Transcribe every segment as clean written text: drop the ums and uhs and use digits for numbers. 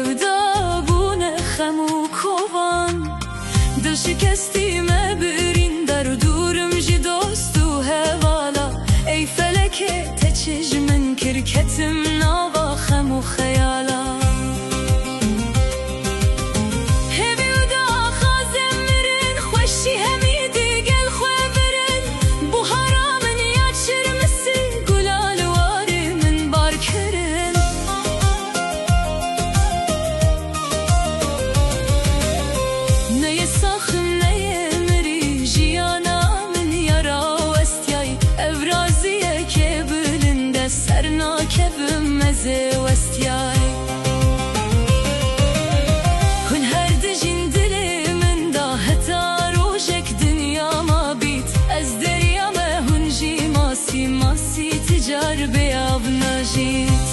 sevda bune خم kovan دل شکستیم برین در دورم جی دوست و هوالا ای فلکه تچج من کرکتم ناوا خم و خیالا هبی و دا خازم مرن خوشی همی دیگل خواه برن بوهارا من یاد شرمسی گلال واری من بار کرن نی ساخم نی مری جیانا من یارا وستیای افرازیه که بلنده سرناکه بمزه وستیای هن هر دجین دل من دا حتا روشک دنیا ما بیت از دریا ما هن جی ماسی تجار بیاب نجیت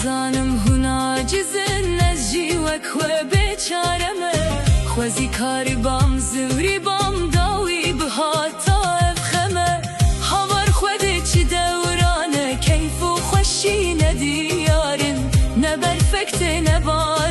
زانم هنا جزن از جیوک و بیچارمه خوزی کاری بام زوری بام داوی بهاتا افخمه هاور خودی چی دورانه کیف و خوشی ندیارن نبرفکت نبار